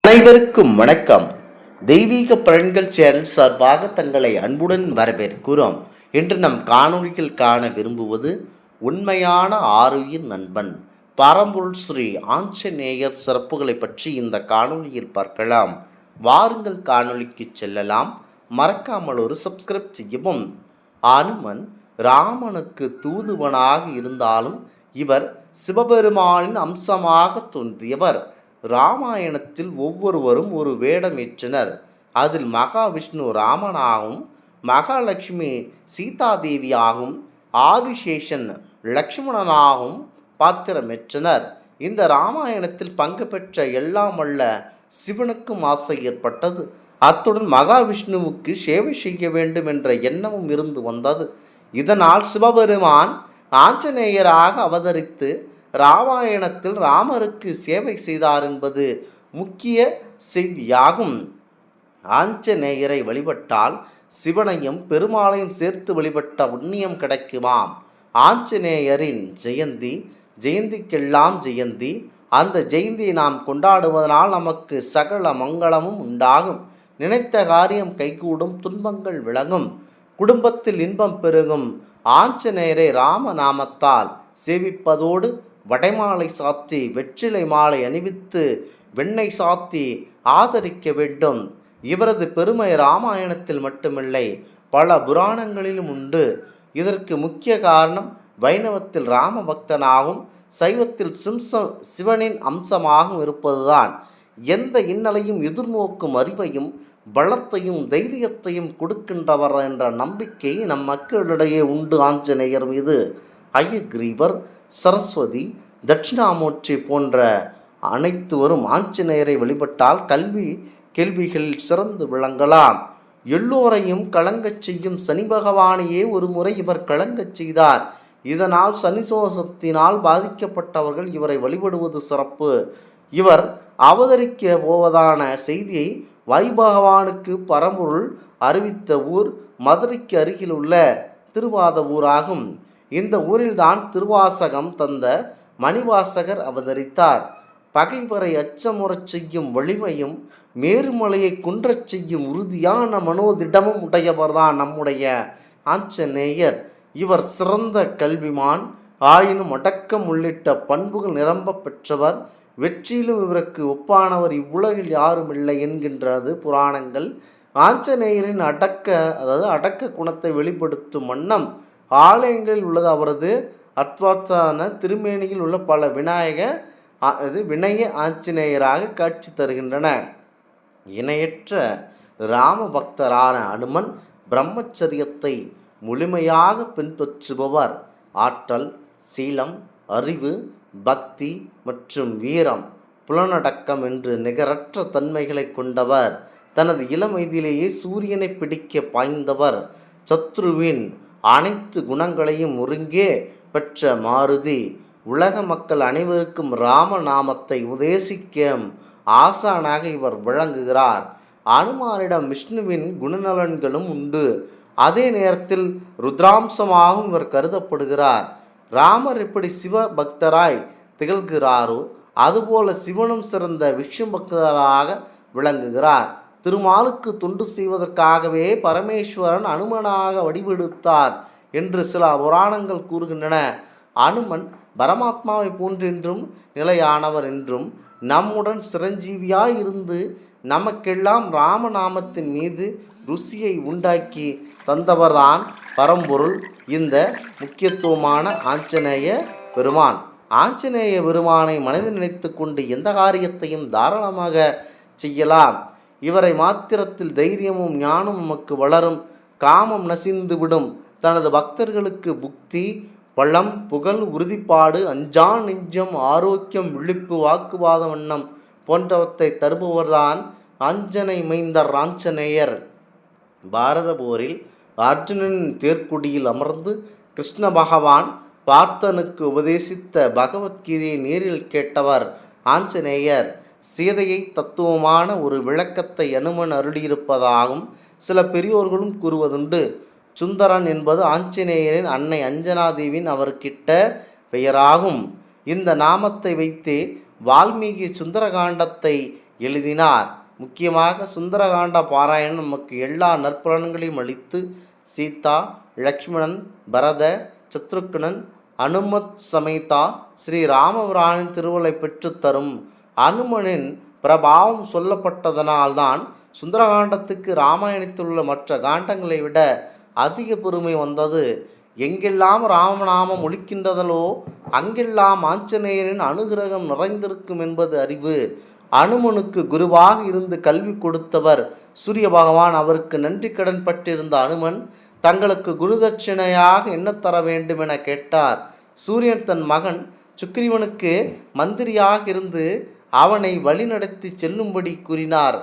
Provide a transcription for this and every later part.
அனைவருக்கும் வணக்கம். தெய்வீக பலன்கள் சேனல் சார்பாக தங்களை அன்புடன் வரவேற்கிறோம். இன்று நம் காணொளியில் காண விரும்புவது உண்மையான ஆருயிர் நண்பன் பரம்பொருள் ஸ்ரீ ஆஞ்சநேயர் சிறப்புகளை பற்றி இந்த காணொளியில் பார்க்கலாம். வாருங்கள் காணொளிக்கு செல்லலாம். மறக்காமல் ஒரு சப்ஸ்கிரைப் செய்யவும். அனுமன் ராமனுக்கு தூதுவனாக இருந்தாலும் இவர் சிவபெருமானின் அம்சமாக தோன்றியவர். இராமாயணத்தில் ஒவ்வொருவரும் ஒரு வேடமேற்றனர். அதில் மகாவிஷ்ணு ராமனாகவும், மகாலட்சுமி சீதாதேவியாகவும், ஆதிசேஷன் லக்ஷ்மணனாகவும் பாத்திரமேற்றனர். இந்த இராமாயணத்தில் பங்கு பெற்ற எல்லாம் வல்ல சிவனுக்கும் ஆசை ஏற்பட்டது. அத்துடன் மகாவிஷ்ணுவுக்கு சேவை செய்ய வேண்டும் என்ற எண்ணமும் இருந்து வந்தது. இதனால் சிவபெருமான் ஆஞ்சநேயராக அவதரித்து இராமாயணத்தில் ராமருக்கு சேவை செய்தார் என்பது முக்கிய செய்தியாகும். ஆஞ்சநேயரை வழிபட்டால் சிவனையும் பெருமாளையும் சேர்த்து வழிபட்ட புண்ணியம் கிடைக்குமாம். ஆஞ்சநேயரின் ஜெயந்திக்கெல்லாம் ஜெயந்தி. அந்த ஜெயந்தியை நாம் கொண்டாடுவதனால் நமக்கு சகல மங்களமும் உண்டாகும். நினைத்த காரியம் கைகூடும், துன்பங்கள் விலகும், குடும்பத்தில் இன்பம் பெருகும். ஆஞ்சநேயரை ராமநாமத்தால் சேவிப்பதோடு வடைமாலை சாத்தி, வெற்றிலை மாலை அணிவித்து, வெண்ணெய் சாத்தி ஆதரிக்க வேண்டும். இவரது பெருமை இராமாயணத்தில் மட்டுமில்லை, பல புராணங்களிலும் உண்டு. இதற்கு முக்கிய காரணம் வைணவத்தில் ராம பக்தனாகவும், சைவத்தில் சிவனின் அம்சமாகவும் இருப்பதுதான். எந்த இன்னலையும் எதிர்நோக்கும் அறிவையும் பலத்தையும் தைரியத்தையும் கொடுக்கின்றவர் என்ற நம்பிக்கை நம் மக்களிடையே உண்டு. ஆஞ்சநேயர் மீது அயக்ரீவர், சரஸ்வதி, தட்சிணாமூர்த்தி போன்ற அனைத்துவரும் ஆஞ்சநேயரை வழிபட்டால் கேள்விகளில் சிறந்து விளங்கலாம். எல்லோரையும் கலங்கச் செய்யும் சனி பகவானையே ஒரு முறை இவர் கலங்கச் செய்தார். இதனால் சனிசோசத்தினால் பாதிக்கப்பட்டவர்கள் இவரை வழிபடுவது சிறப்பு. இவர் அவதரிக்க போவதான செய்தியை வைபகவானுக்கு பரம்பொருள் அறிவித்த ஊர் மதுரைக்கு அருகில் உள்ள திருவாத ஊராகும். இந்த ஊரில்தான் திருவாசகம் தந்த மணிவாசகர் அவதரித்தார். பகைவரை அச்சமுறச் செய்யும் வலிமையும், மேருமலையை குன்றச் செய்யும் உறுதியான மனோதிடமும் உடையவர்தான் நம்முடைய ஆஞ்சநேயர். இவர் சிறந்த கல்விமான், ஆயினும் அடக்கம் உள்ளிட்ட பண்புகள் நிரம்ப பெற்றவர். வெற்றியிலும் இவருக்கு ஒப்பானவர் இவ்வுலகில் யாரும் இல்லை என்கின்றது புராணங்கள். ஆஞ்சநேயரின் அடக்க குணத்தை வெளிப்படுத்தும் வண்ணம் ஆலயங்களில் உள்ளது அவரது அத்வாத்தான திருமேனியில் உள்ள பல வினய ஆஞ்சநேயராக காட்சி தருகின்றன. இணையற்ற ராம பக்தரான அனுமன் பிரம்மச்சரியத்தை முழுமையாக பின்பற்றுபவர். ஆற்றல், சீலம், அறிவு, பக்தி மற்றும் வீரம், புலனடக்கம் என்று நிகரற்ற தன்மைகளை கொண்டவர். தனது இளம் வயதிலேயே சூரியனை பிடிக்க பாய்ந்தவர். சத்ருவின் அனைத்து குணங்களையும் ஒருங்கே பெற்ற மாருதி. உலக மக்கள் அனைவருக்கும் ராமநாமத்தை உபதேசிக்கும் ஆசானாக இவர் விளங்குகிறார். அனுமானிடம் விஷ்ணுவின் குணநலன்களும் உண்டு. அதே நேரத்தில் ருத்ராம்சமாகவும் இவர் கருதப்படுகிறார். ராமர் எப்படி சிவ பக்தராய் திகழ்கிறாரோ அதுபோல சிவனும் சிறந்த விஷ்ணு பக்தராக விளங்குகிறார். திருமாலுக்கு தொண்டு செய்வதற்காகவே பரமேஸ்வரன் அனுமனாக வடிவெடுத்தார் என்று சில புராணங்கள் கூறுகின்றன. அனுமன் பரமாத்மாவை போன்றென்றும் நிலையானவர் என்றும் நம்முடன் சிரஞ்சீவியாய் இருந்து நமக்கெல்லாம் ராமநாமத்தின் மீது ருசியை உண்டாக்கி தந்தவர்தான் பரம்பொருள் இந்த முக்கியத்துவமான ஆஞ்சநேய பெருமான். ஆஞ்சநேய பெருமானை மனதில் நினைத்து கொண்டு எந்த காரியத்தையும் தாராளமாக செய்யலாம். இவரை மாத்திரத்தில் தைரியமும் ஞானம் நமக்கு வளரும், காமம் நசிந்துவிடும். தனது பக்தர்களுக்கு புக்தி, பழம், புகழ், உறுதிப்பாடு, அஞ்சா நெஞ்சம், ஆரோக்கியம், விழிப்பு, வாக்குவாத வண்ணம் போன்றவற்றை தருபவர்தான் ஆஞ்சனை மைந்தர் ஆஞ்சநேயர். பாரத போரில் அர்ஜுனனின் தேர்க்குடியில் அமர்ந்து கிருஷ்ண பகவான் பார்த்தனுக்கு உபதேசித்த பகவத்கீதையை நேரில் கேட்டவர் ஆஞ்சநேயர். சீதையை தத்துவமான ஒரு விளக்கத்தை அனுமன் அருளியிருப்பதாகவும் சில பெரியோர்களும் கூறுவதுண்டு. சுந்தரன் என்பது ஆஞ்சநேயரின் அன்னை அஞ்சனாதேவின் அவர்கிட்ட பெயராகும். இந்த நாமத்தை வைத்து வால்மீகி சுந்தரகாண்டத்தை எழுதினார். முக்கியமாக சுந்தரகாண்ட பாராயணம் நமக்கு எல்லா நற்பலன்களையும் அளித்து சீதா, லக்ஷ்மணன், பரத, சத்ருக்னன், அனுமத் சமேதா ஸ்ரீ ராமபிரானின் திருவள்ளை பெற்றுத்தரும். அனுமனின் பிரபாவம் சொல்லப்பட்டதனால்தான் சுந்தரகாண்டத்துக்கு இராமாயணத்தில் உள்ள மற்ற காண்டங்களை விட அதிக பெருமை வந்தது. எங்கெல்லாம் ராமநாமம் ஒலிக்கின்றதலோ அங்கெல்லாம் ஆஞ்சநேயரின் அனுகிரகம் நிறைந்திருக்கும் என்பது அறிவு. அனுமனுக்கு குருவாக இருந்து கல்வி கொடுத்தவர் சூரிய பகவான். அவருக்கு நன்றி கடன் பட்டிருந்த அனுமன் தங்களுக்கு குருதட்சிணையாக என்ன தர வேண்டும் என கேட்டார். சூரியன் தன் மகன் சுக்கிரீவனுக்கு மந்திரியாக இருந்து அவனை வழிநடத்தி செல்லும்படி கூறினார்.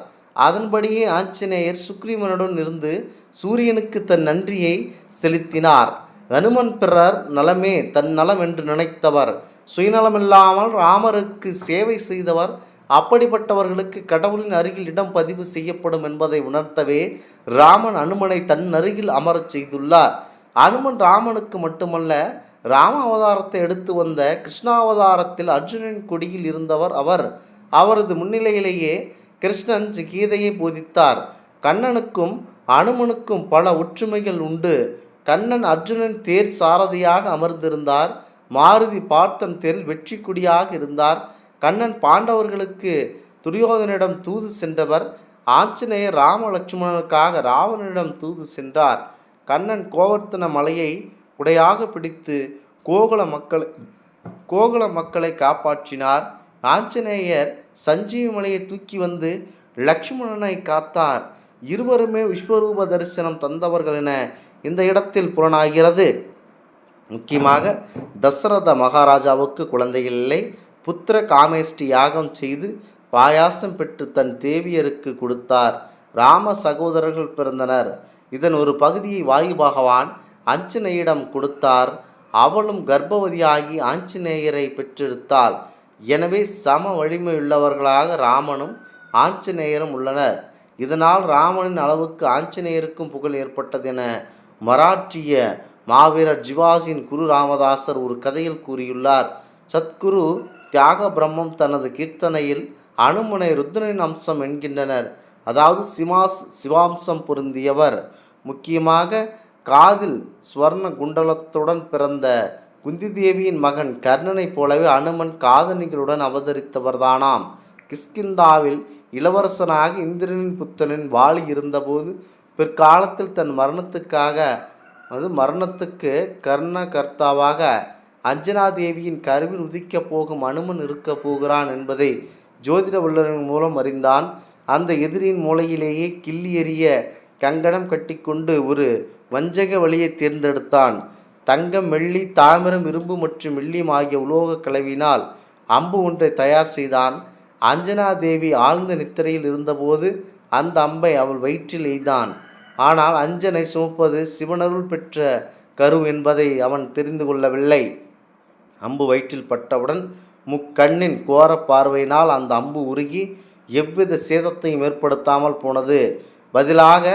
அதன்படியே ஆஞ்சநேயர் சுக்கிரீவனுடன் இருந்து சூரியனுக்கு தன் நன்றியை செலுத்தினார். அனுமன் பிறர் நலமே தன் நலம் என்று நினைத்தவர், சுயநலமில்லாமல் ராமருக்கு சேவை செய்தவர். அப்படிப்பட்டவர்களுக்கு கடவுளின் அருகில் இடம் பதிவு செய்யப்படும் என்பதை உணர்த்தவே ராமன் அனுமனை தன் அருகில் அமரச் செய்துள்ளார். அனுமன் ராமனுக்கு மட்டுமல்ல, ராம அவதாரத்தை எடுத்து வந்த கிருஷ்ணாவதாரத்தில் அர்ஜுனன் கொடியில் இருந்தவர் அவர். அவரது முன்னிலையிலேயே கிருஷ்ணன் கீதையை போதித்தார். கண்ணனுக்கும் அனுமனுக்கும் பல ஒற்றுமைகள் உண்டு. கண்ணன் அர்ஜுனன் தேர் சாரதியாக அமர்ந்திருந்தார். மாருதி பார்த்தன் தேரில் வெற்றி கொடியாக இருந்தார். கண்ணன் பாண்டவர்களுக்கு துரியோதனிடம் தூது சென்றவர். ஆஞ்சநேயர் ராம லட்சுமணனுக்காக ராவணனிடம் தூது சென்றார். கண்ணன் கோவர்த்தன மலையை உடையாக பிடித்து கோகுல மக்களை காப்பாற்றினார். ஆஞ்சநேயர் சஞ்சீவி மலையை தூக்கி வந்து லக்ஷ்மணனை காத்தார். இருவருமே விஸ்வரூப தரிசனம் தந்தவர்கள் என இந்த இடத்தில் புலனாகிறது. முக்கியமாக தசரத மகாராஜாவுக்கு குழந்தைகள் இல்லை. புத்திர காமேஷ்டி யாகம் செய்து பாயாசம் பெற்று தன் தேவியருக்கு கொடுத்தார். ராம சகோதரர்கள் பிறந்தனர். இதன் ஒரு பகுதியை வாயு பகவான் ஆஞ்சநேயரிடம் கொடுத்தார். அவளும் கர்ப்பவதியாகி ஆஞ்சநேயரை பெற்றெடுத்தாள். எனவே சம வலிமையுள்ளவர்களாக ராமனும் ஆஞ்சநேயரும் உள்ளனர். இதனால் ராமனின் அளவுக்கு ஆஞ்சநேயருக்கும் புகழ் ஏற்பட்டது என மராட்டிய மாவீரர் ஜிவாஜியின் குரு ராமதாசர் ஒரு கதையில் கூறியுள்ளார். சத்குரு தியாக பிரம்மம் தனது கீர்த்தனையில் அனுமனை ருத்ரனின் அம்சம் என்கின்றனர். அதாவது சிவாம்சம் பொருந்தியவர். முக்கியமாக காதில் ஸ்வர்ண குண்டலத்துடன் பிறந்த குந்தி தேவியின் மகன் கர்ணனைப் போலவே அனுமன் காதணிகளுடன் அவதரித்தவர்தானாம். கிஷ்கிந்தாவில் இளவரசனாக இந்திரனின் புத்தனின் வாலி இருந்தபோது பிற்காலத்தில் தன் மரணத்துக்கு கர்ணகர்த்தாவாக அஞ்சனாதேவியின் கருவில் உதிக்கப் போகும் அனுமன் இருக்கப் போகிறான் என்பதை ஜோதிட வல்லுநரின் மூலம் அறிந்தான். அந்த எதிரியின் மூலையிலேயே கிள்ளி எறிய கங்கணம் கட்டிக்கொண்டு ஒரு வஞ்சக வழியை தேர்ந்தெடுத்தான். தங்கம், வெள்ளி, தாமிரம், இரும்பு மற்றும் வெள்ளியம் ஆகிய உலோக கலவினால் அம்பு ஒன்றை தயார் செய்தான். அஞ்சனாதேவி ஆழ்ந்த நித்திரையில் இருந்தபோது அந்த அம்பை அவள் வயிற்றில் எய்தான். ஆனால் அஞ்சனை சுமப்பது சிவனருள் பெற்ற கரு என்பதை அவன் தெரிந்து கொள்ளவில்லை. அம்பு வயிற்றில் பட்டவுடன் முக்கண்ணின் கோர பார்வையினால் அந்த அம்பு உருகி எவ்வித சேதத்தையும் ஏற்படுத்தாமல் போனது. பதிலாக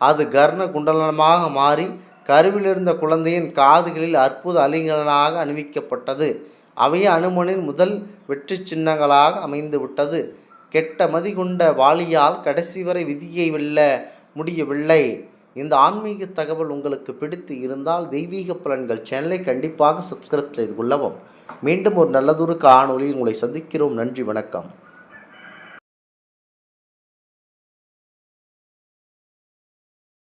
அது கர்ண குண்டலமாக மாறி கருவிலிருந்த குழந்தையின் காதுகளில் அற்புத அலிங்கனாக அணிவிக்கப்பட்டது. அவையே அனுமனின் முதல் வெற்றி சின்னங்களாக அமைந்து விட்டது. கெட்ட மதி கொண்ட வாலியால் கடைசி வரை விதியை வெல்ல முடியவில்லை. இந்த ஆன்மீக தகவல் உங்களுக்கு பிடித்து இருந்தால் தெய்வீக பலன்கள் சேனலை கண்டிப்பாக சப்ஸ்கிரைப் செய்து கொள்ளவும். மீண்டும் ஒரு நல்லதொரு காணொளியில் உங்களை சந்திக்கிறோம். நன்றி, வணக்கம்.